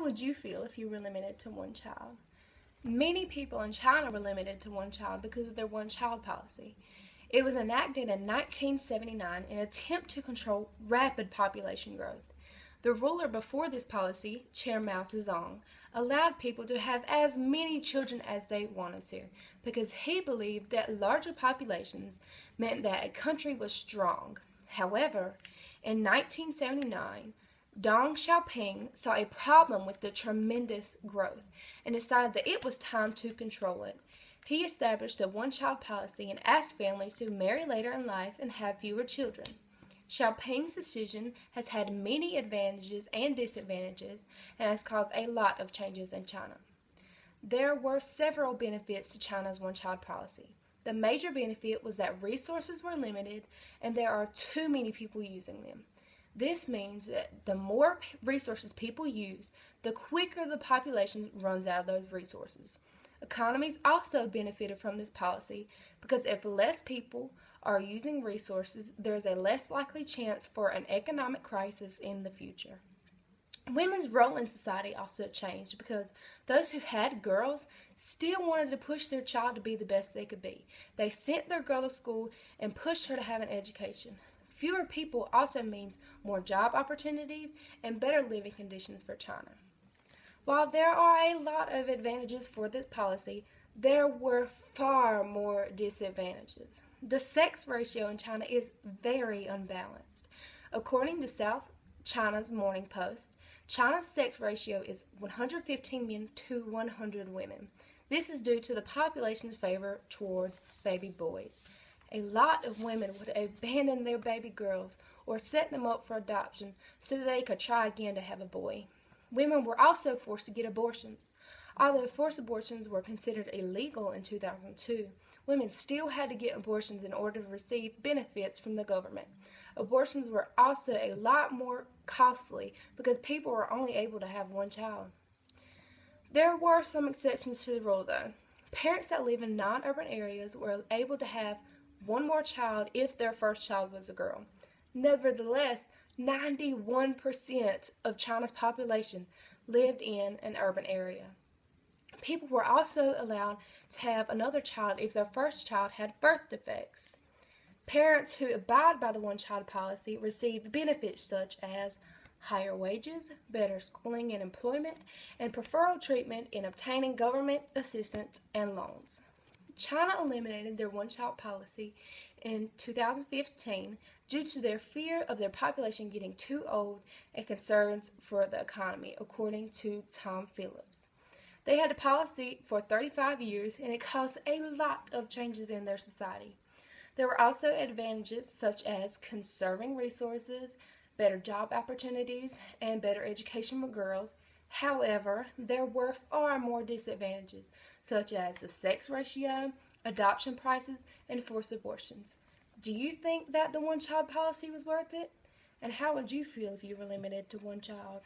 How would you feel if you were limited to one child? Many people in China were limited to one child because of their one child policy. It was enacted in 1979 in an attempt to control rapid population growth. The ruler before this policy, Chair Mao Zedong, allowed people to have as many children as they wanted to because he believed that larger populations meant that a country was strong. However, in 1979, Deng Xiaoping saw a problem with the tremendous growth and decided that it was time to control it. He established a one-child policy and asked families to marry later in life and have fewer children. Xiaoping's decision has had many advantages and disadvantages and has caused a lot of changes in China. There were several benefits to China's one-child policy. The major benefit was that resources were limited and there are too many people using them. This means that the more resources people use, the quicker the population runs out of those resources. Economies also benefited from this policy because if less people are using resources, there is a less likely chance for an economic crisis in the future. Women's role in society also changed because those who had girls still wanted to push their child to be the best they could be. They sent their girl to school and pushed her to have an education. Fewer people also means more job opportunities and better living conditions for China. While there are a lot of advantages for this policy, there were far more disadvantages. The sex ratio in China is very unbalanced. According to South China's Morning Post, China's sex ratio is 115 men to 100 women. This is due to the population's favor towards baby boys. A lot of women would abandon their baby girls or set them up for adoption so that they could try again to have a boy. Women were also forced to get abortions. Although forced abortions were considered illegal in 2002, women still had to get abortions in order to receive benefits from the government. Abortions were also a lot more costly because people were only able to have one child. There were some exceptions to the rule though. Parents that live in non-urban areas were able to have one more child if their first child was a girl. Nevertheless, 91% of China's population lived in an urban area. People were also allowed to have another child if their first child had birth defects. Parents who abide by the one-child policy received benefits such as higher wages, better schooling and employment, and preferential treatment in obtaining government assistance and loans. China eliminated their one-child policy in 2015 due to their fear of their population getting too old and concerns for the economy, according to Tom Phillips. They had a policy for 35 years and it caused a lot of changes in their society. There were also advantages such as conserving resources, better job opportunities, and better education for girls. However, there were far more disadvantages, such as the sex ratio, adoption prices, and forced abortions. Do you think that the one-child policy was worth it? And how would you feel if you were limited to one child?